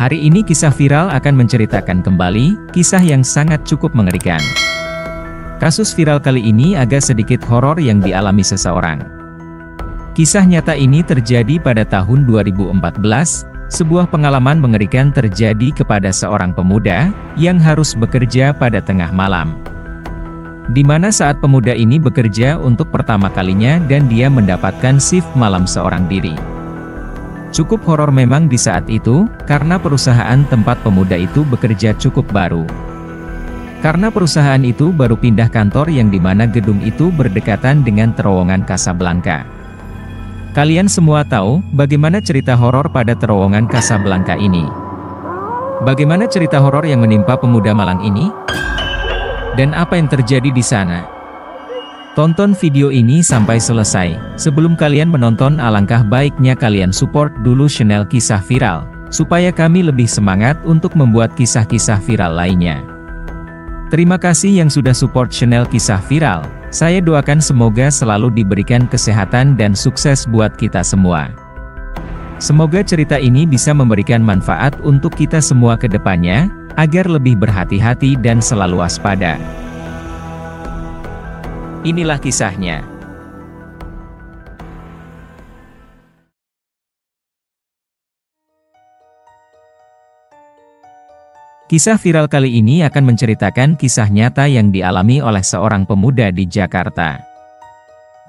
Hari ini kisah viral akan menceritakan kembali, kisah yang sangat cukup mengerikan. Kasus viral kali ini agak sedikit horor yang dialami seseorang. Kisah nyata ini terjadi pada tahun 2014, sebuah pengalaman mengerikan terjadi kepada seorang pemuda, yang harus bekerja pada tengah malam. Di mana saat pemuda ini bekerja untuk pertama kalinya dan dia mendapatkan shift malam seorang diri. Cukup horor memang di saat itu, karena perusahaan tempat pemuda itu bekerja cukup baru. Karena perusahaan itu baru pindah kantor yang dimana gedung itu berdekatan dengan terowongan Casablanca. Kalian semua tahu, bagaimana cerita horor pada terowongan Casablanca ini? Bagaimana cerita horor yang menimpa pemuda malang ini? Dan apa yang terjadi di sana? Tonton video ini sampai selesai. Sebelum kalian menonton, alangkah baiknya kalian support dulu channel Kisah Viral, supaya kami lebih semangat untuk membuat kisah-kisah viral lainnya. Terima kasih yang sudah support channel Kisah Viral. Saya doakan semoga selalu diberikan kesehatan dan sukses buat kita semua. Semoga cerita ini bisa memberikan manfaat untuk kita semua ke depannya, agar lebih berhati-hati dan selalu waspada. Inilah kisahnya. Kisah viral kali ini akan menceritakan kisah nyata yang dialami oleh seorang pemuda di Jakarta.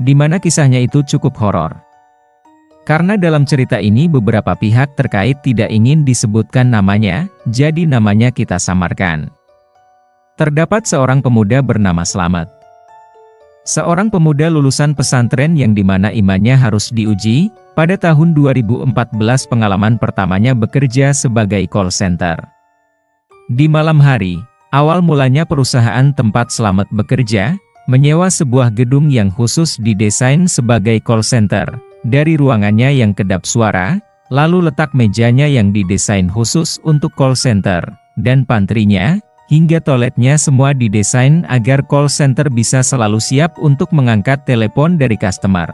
Di mana kisahnya itu cukup horor. Karena dalam cerita ini beberapa pihak terkait tidak ingin disebutkan namanya, jadi namanya kita samarkan. Terdapat seorang pemuda bernama Slamet. Seorang pemuda lulusan pesantren yang dimana imannya harus diuji, pada tahun 2014 pengalaman pertamanya bekerja sebagai call center. Di malam hari, awal mulanya perusahaan tempat Slamet bekerja, menyewa sebuah gedung yang khusus didesain sebagai call center, dari ruangannya yang kedap suara, lalu letak mejanya yang didesain khusus untuk call center, dan pantrinya, hingga toiletnya semua didesain agar call center bisa selalu siap untuk mengangkat telepon dari customer.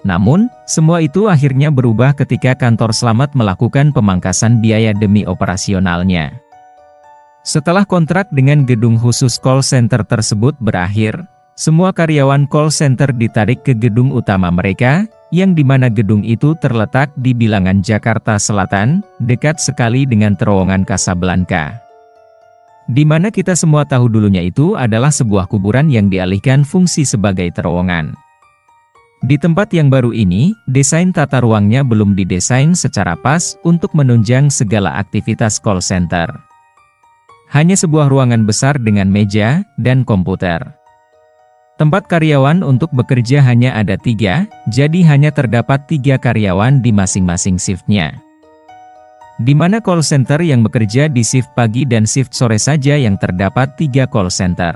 Namun, semua itu akhirnya berubah ketika kantor Slamet melakukan pemangkasan biaya demi operasionalnya. Setelah kontrak dengan gedung khusus call center tersebut berakhir, semua karyawan call center ditarik ke gedung utama mereka, yang dimana gedung itu terletak di bilangan Jakarta Selatan, dekat sekali dengan terowongan Casablanca. Di mana kita semua tahu dulunya itu adalah sebuah kuburan yang dialihkan fungsi sebagai terowongan. Di tempat yang baru ini, desain tata ruangnya belum didesain secara pas untuk menunjang segala aktivitas call center. Hanya sebuah ruangan besar dengan meja dan komputer. Tempat karyawan untuk bekerja hanya ada 3, jadi hanya terdapat 3 karyawan di masing-masing shiftnya. Di mana call center yang bekerja di shift pagi dan shift sore saja yang terdapat 3 call center.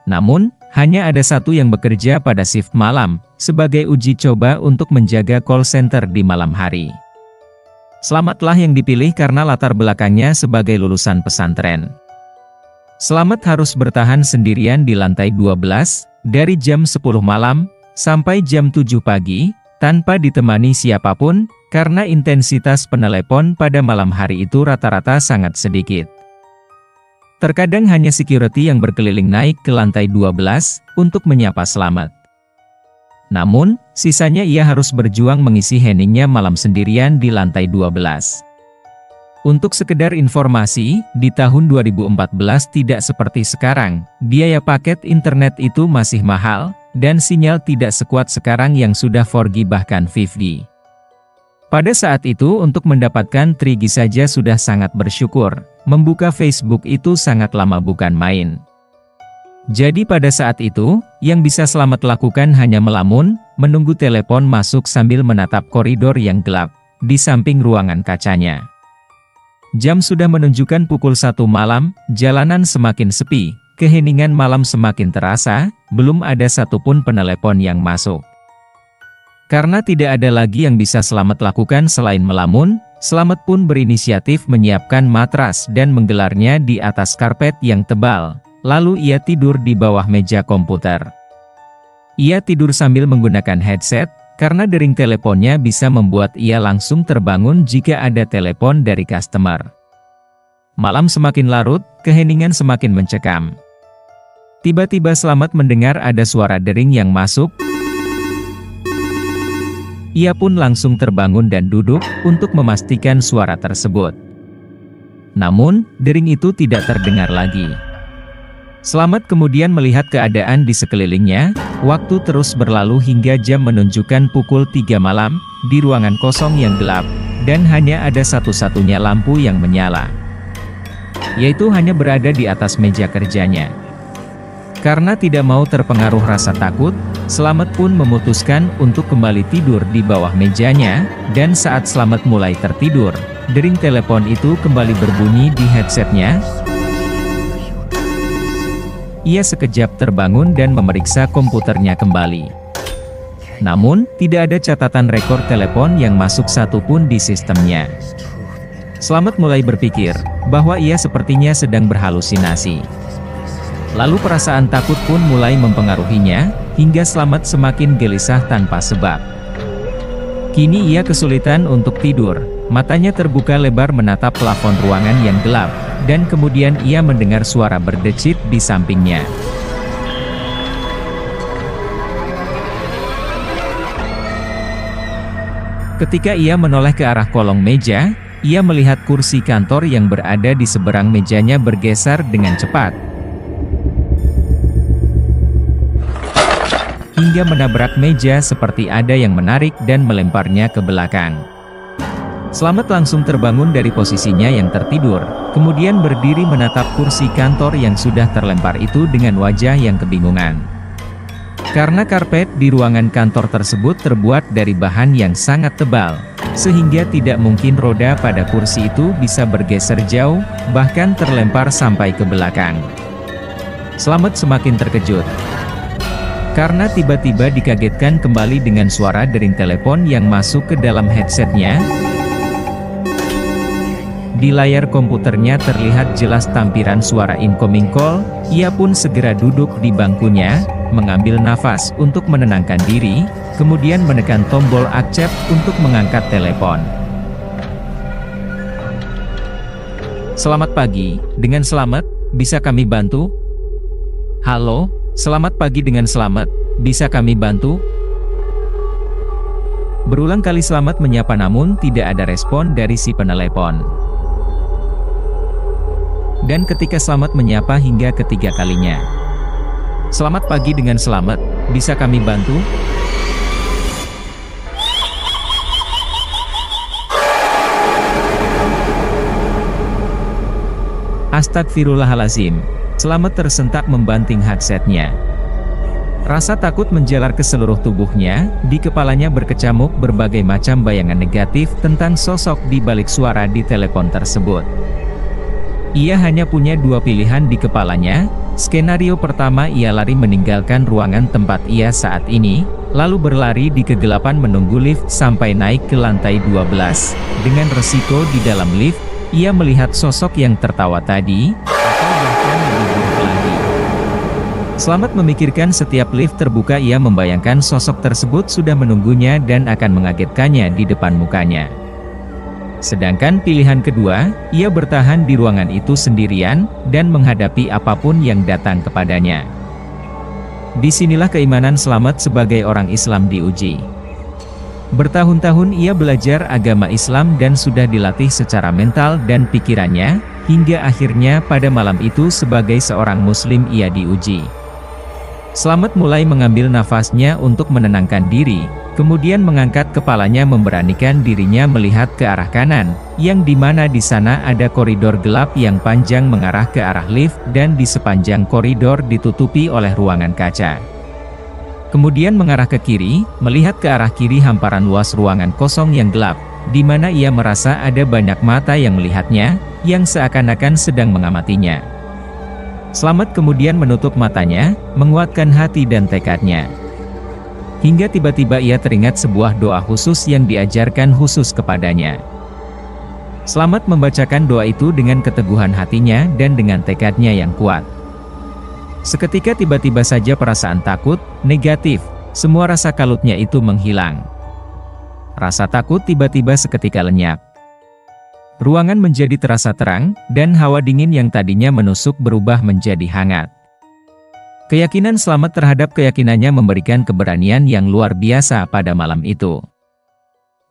Namun, hanya ada 1 yang bekerja pada shift malam, sebagai uji coba untuk menjaga call center di malam hari. Slametlah yang dipilih karena latar belakangnya sebagai lulusan pesantren. Slamet harus bertahan sendirian di lantai 12, dari jam 10 malam, sampai jam 7 pagi, tanpa ditemani siapapun, karena intensitas penelepon pada malam hari itu rata-rata sangat sedikit. Terkadang hanya security yang berkeliling naik ke lantai 12, untuk menyapa Slamet. Namun, sisanya ia harus berjuang mengisi henningnya malam sendirian di lantai 12. Untuk sekedar informasi, di tahun 2014 tidak seperti sekarang, biaya paket internet itu masih mahal, dan sinyal tidak sekuat sekarang yang sudah 4G bahkan 5G. Pada saat itu untuk mendapatkan 3G saja sudah sangat bersyukur, membuka Facebook itu sangat lama bukan main. Jadi pada saat itu, yang bisa Slamet lakukan hanya melamun, menunggu telepon masuk sambil menatap koridor yang gelap, di samping ruangan kacanya. Jam sudah menunjukkan pukul 1 malam, jalanan semakin sepi, keheningan malam semakin terasa, belum ada satupun penelepon yang masuk. Karena tidak ada lagi yang bisa Slamet lakukan selain melamun, Slamet pun berinisiatif menyiapkan matras dan menggelarnya di atas karpet yang tebal, lalu ia tidur di bawah meja komputer. Ia tidur sambil menggunakan headset, Karena dering teleponnya bisa membuat ia langsung terbangun jika ada telepon dari customer. Malam semakin larut, keheningan semakin mencekam. Tiba-tiba Slamet mendengar ada suara dering yang masuk. Ia pun langsung terbangun dan duduk untuk memastikan suara tersebut. Namun, dering itu tidak terdengar lagi. Slamet kemudian melihat keadaan di sekelilingnya. Waktu terus berlalu hingga jam menunjukkan pukul 3 malam, di ruangan kosong yang gelap, dan hanya ada satu-satunya lampu yang menyala. Yaitu hanya berada di atas meja kerjanya. Karena tidak mau terpengaruh rasa takut, Slamet pun memutuskan untuk kembali tidur di bawah mejanya, dan saat Slamet mulai tertidur, dering telepon itu kembali berbunyi di headsetnya. Ia sekejap terbangun dan memeriksa komputernya kembali. Namun, tidak ada catatan rekor telepon yang masuk satupun di sistemnya. Slamet mulai berpikir bahwa ia sepertinya sedang berhalusinasi. Lalu perasaan takut pun mulai mempengaruhinya, hingga Slamet semakin gelisah tanpa sebab. Kini ia kesulitan untuk tidur, matanya terbuka lebar menatap plafon ruangan yang gelap, dan kemudian ia mendengar suara berdecit di sampingnya. Ketika ia menoleh ke arah kolong meja, ia melihat kursi kantor yang berada di seberang mejanya bergeser dengan cepat, hingga menabrak meja seperti ada yang menarik dan melemparnya ke belakang. Slamet langsung terbangun dari posisinya yang tertidur, kemudian berdiri menatap kursi kantor yang sudah terlempar itu dengan wajah yang kebingungan. Karena karpet di ruangan kantor tersebut terbuat dari bahan yang sangat tebal, sehingga tidak mungkin roda pada kursi itu bisa bergeser jauh, bahkan terlempar sampai ke belakang. Slamet semakin terkejut, karena tiba-tiba dikagetkan kembali dengan suara dering telepon yang masuk ke dalam headsetnya. Di layar komputernya terlihat jelas tampilan suara incoming call. Ia pun segera duduk di bangkunya, mengambil nafas untuk menenangkan diri, kemudian menekan tombol accept untuk mengangkat telepon. Selamat pagi, dengan Slamet, bisa kami bantu? Halo, selamat pagi dengan Slamet, bisa kami bantu? Berulang kali Slamet menyapa namun tidak ada respon dari si penelepon. Dan ketika Slamet menyapa hingga ketiga kalinya. Selamat pagi dengan Slamet, bisa kami bantu? Astagfirullahalazim. Slamet tersentak membanting headsetnya. Rasa takut menjalar ke seluruh tubuhnya, di kepalanya berkecamuk berbagai macam bayangan negatif tentang sosok di balik suara di telepon tersebut. Ia hanya punya dua pilihan di kepalanya. Skenario pertama, ia lari meninggalkan ruangan tempat ia saat ini, lalu berlari di kegelapan menunggu lift sampai naik ke lantai 12. Dengan resiko di dalam lift, ia melihat sosok yang tertawa tadi, atau bahkan lebih buruk lagi. Slamet memikirkan setiap lift terbuka ia membayangkan sosok tersebut sudah menunggunya dan akan mengagetkannya di depan mukanya. Sedangkan pilihan kedua, ia bertahan di ruangan itu sendirian, dan menghadapi apapun yang datang kepadanya. Disinilah keimanan Slamet sebagai orang Islam diuji. Bertahun-tahun ia belajar agama Islam dan sudah dilatih secara mental dan pikirannya, hingga akhirnya pada malam itu sebagai seorang Muslim ia diuji. Slamet mulai mengambil nafasnya untuk menenangkan diri, kemudian mengangkat kepalanya memberanikan dirinya melihat ke arah kanan, yang dimana di sana ada koridor gelap yang panjang mengarah ke arah lift dan di sepanjang koridor ditutupi oleh ruangan kaca. Kemudian mengarah ke kiri, melihat ke arah kiri hamparan luas ruangan kosong yang gelap, di mana ia merasa ada banyak mata yang melihatnya, yang seakan-akan sedang mengamatinya. Slamet kemudian menutup matanya, menguatkan hati dan tekadnya. Hingga tiba-tiba ia teringat sebuah doa khusus yang diajarkan khusus kepadanya. Slamet membacakan doa itu dengan keteguhan hatinya dan dengan tekadnya yang kuat. Seketika tiba-tiba saja perasaan takut, negatif, semua rasa kalutnya itu menghilang. Rasa takut tiba-tiba seketika lenyap. Ruangan menjadi terasa terang, dan hawa dingin yang tadinya menusuk berubah menjadi hangat. Keyakinan selamat terhadap keyakinannya memberikan keberanian yang luar biasa pada malam itu.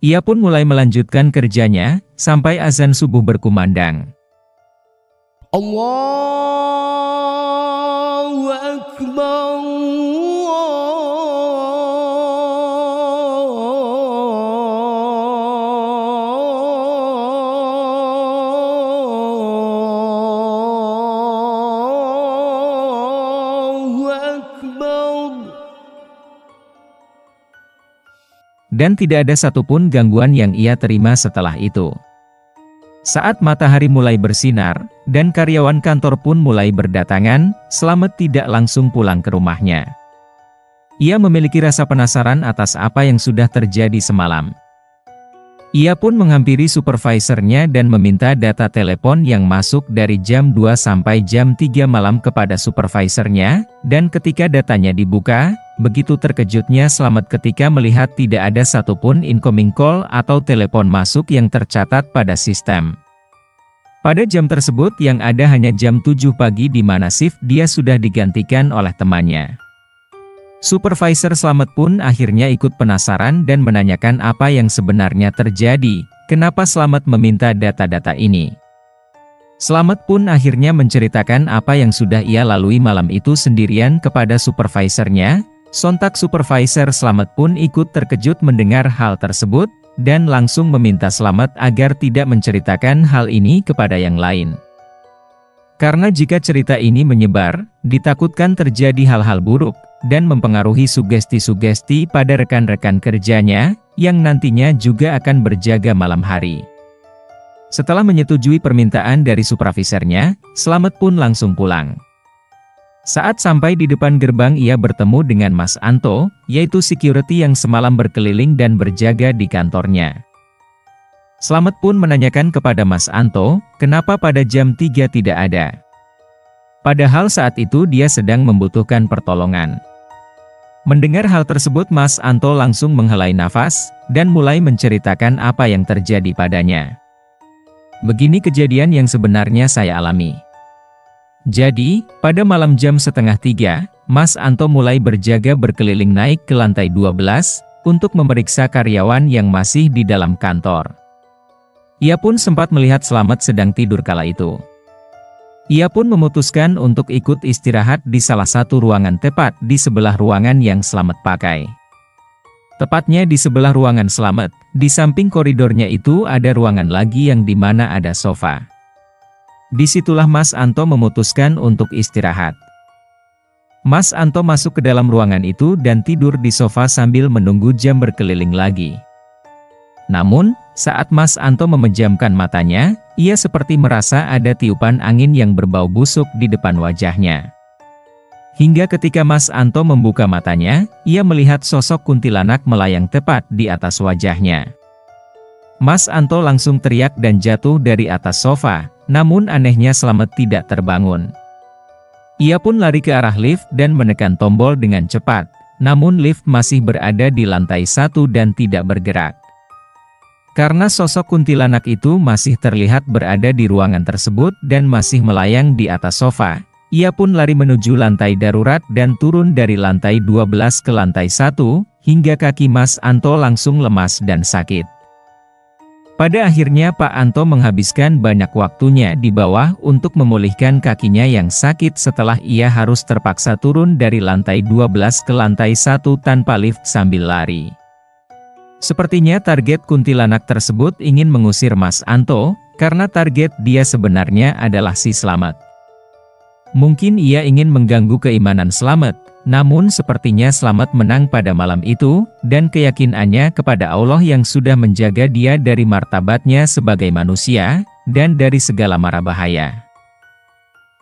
Ia pun mulai melanjutkan kerjanya, sampai azan subuh berkumandang. Allahu Akbar. Dan tidak ada satupun gangguan yang ia terima setelah itu. Saat matahari mulai bersinar, dan karyawan kantor pun mulai berdatangan, Slamet tidak langsung pulang ke rumahnya. Ia memiliki rasa penasaran atas apa yang sudah terjadi semalam. Ia pun menghampiri supervisornya dan meminta data telepon yang masuk dari jam 2 sampai jam 3 malam kepada supervisornya, dan ketika datanya dibuka, begitu terkejutnya Slamet ketika melihat tidak ada satupun incoming call atau telepon masuk yang tercatat pada sistem. Pada jam tersebut yang ada hanya jam 7 pagi di mana shift dia sudah digantikan oleh temannya. Supervisor Slamet pun akhirnya ikut penasaran dan menanyakan apa yang sebenarnya terjadi, kenapa Slamet meminta data-data ini. Slamet pun akhirnya menceritakan apa yang sudah ia lalui malam itu sendirian kepada supervisornya. Sontak supervisor Slamet pun ikut terkejut mendengar hal tersebut, dan langsung meminta Slamet agar tidak menceritakan hal ini kepada yang lain. Karena jika cerita ini menyebar, ditakutkan terjadi hal-hal buruk, dan mempengaruhi sugesti-sugesti pada rekan-rekan kerjanya, yang nantinya juga akan berjaga malam hari. Setelah menyetujui permintaan dari supervisornya, Slamet pun langsung pulang. Saat sampai di depan gerbang ia bertemu dengan Mas Anto, yaitu security yang semalam berkeliling dan berjaga di kantornya. Slamet pun menanyakan kepada Mas Anto, kenapa pada jam 3 tidak ada. Padahal saat itu dia sedang membutuhkan pertolongan. Mendengar hal tersebut Mas Anto langsung menghela nafas, dan mulai menceritakan apa yang terjadi padanya. Begini kejadian yang sebenarnya saya alami. Jadi, pada malam jam setengah 3, Mas Anto mulai berjaga berkeliling naik ke lantai 12, untuk memeriksa karyawan yang masih di dalam kantor. Ia pun sempat melihat Slamet sedang tidur kala itu. Ia pun memutuskan untuk ikut istirahat di salah satu ruangan tepat di sebelah ruangan yang Slamet pakai. Tepatnya di sebelah ruangan Slamet, di samping koridornya itu ada ruangan lagi yang dimana ada sofa. Disitulah Mas Anto memutuskan untuk istirahat. Mas Anto masuk ke dalam ruangan itu dan tidur di sofa sambil menunggu jam berkeliling lagi. Namun, saat Mas Anto memejamkan matanya, ia seperti merasa ada tiupan angin yang berbau busuk di depan wajahnya. Hingga ketika Mas Anto membuka matanya, ia melihat sosok kuntilanak melayang tepat di atas wajahnya. Mas Anto langsung teriak dan jatuh dari atas sofa, namun anehnya Slamet tidak terbangun. Ia pun lari ke arah lift dan menekan tombol dengan cepat, namun lift masih berada di lantai 1 dan tidak bergerak. Karena sosok kuntilanak itu masih terlihat berada di ruangan tersebut dan masih melayang di atas sofa, ia pun lari menuju lantai darurat dan turun dari lantai 12 ke lantai 1, hingga kaki Mas Anto langsung lemas dan sakit. Pada akhirnya Pak Anto menghabiskan banyak waktunya di bawah untuk memulihkan kakinya yang sakit setelah ia harus terpaksa turun dari lantai 12 ke lantai 1 tanpa lift sambil lari. Sepertinya target kuntilanak tersebut ingin mengusir Mas Anto, karena target dia sebenarnya adalah si Slamet. Mungkin ia ingin mengganggu keimanan Slamet, namun sepertinya Slamet menang pada malam itu, dan keyakinannya kepada Allah yang sudah menjaga dia dari martabatnya sebagai manusia, dan dari segala mara bahaya.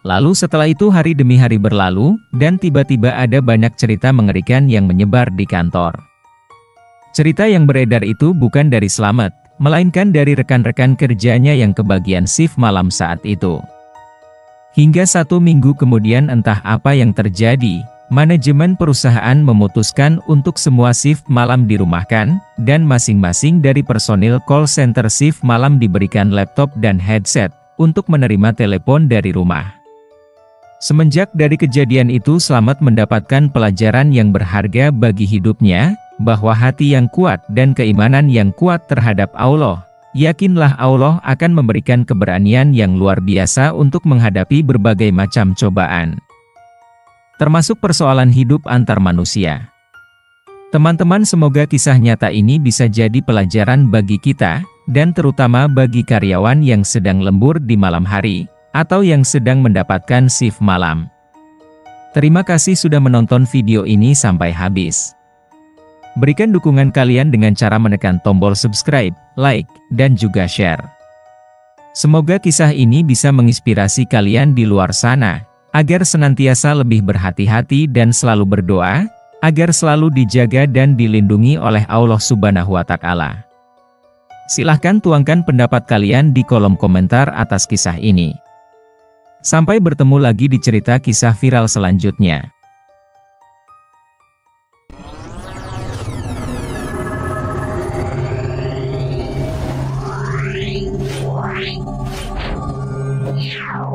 Lalu setelah itu hari demi hari berlalu, dan tiba-tiba ada banyak cerita mengerikan yang menyebar di kantor. Cerita yang beredar itu bukan dari Slamet, melainkan dari rekan-rekan kerjanya yang kebagian shift malam saat itu. Hingga 1 minggu kemudian entah apa yang terjadi, manajemen perusahaan memutuskan untuk semua shift malam dirumahkan, dan masing-masing dari personil call center shift malam diberikan laptop dan headset, untuk menerima telepon dari rumah. Semenjak dari kejadian itu Slamet mendapatkan pelajaran yang berharga bagi hidupnya, bahwa hati yang kuat dan keimanan yang kuat terhadap Allah, yakinlah Allah akan memberikan keberanian yang luar biasa untuk menghadapi berbagai macam cobaan, termasuk persoalan hidup antar manusia. Teman-teman, semoga kisah nyata ini bisa jadi pelajaran bagi kita, dan terutama bagi karyawan yang sedang lembur di malam hari, atau yang sedang mendapatkan shift malam. Terima kasih sudah menonton video ini sampai habis. Berikan dukungan kalian dengan cara menekan tombol subscribe, like, dan juga share. Semoga kisah ini bisa menginspirasi kalian di luar sana, agar senantiasa lebih berhati-hati dan selalu berdoa, agar selalu dijaga dan dilindungi oleh Allah Subhanahu wa Ta'ala. Silahkan tuangkan pendapat kalian di kolom komentar atas kisah ini. Sampai bertemu lagi di cerita kisah viral selanjutnya. Wow.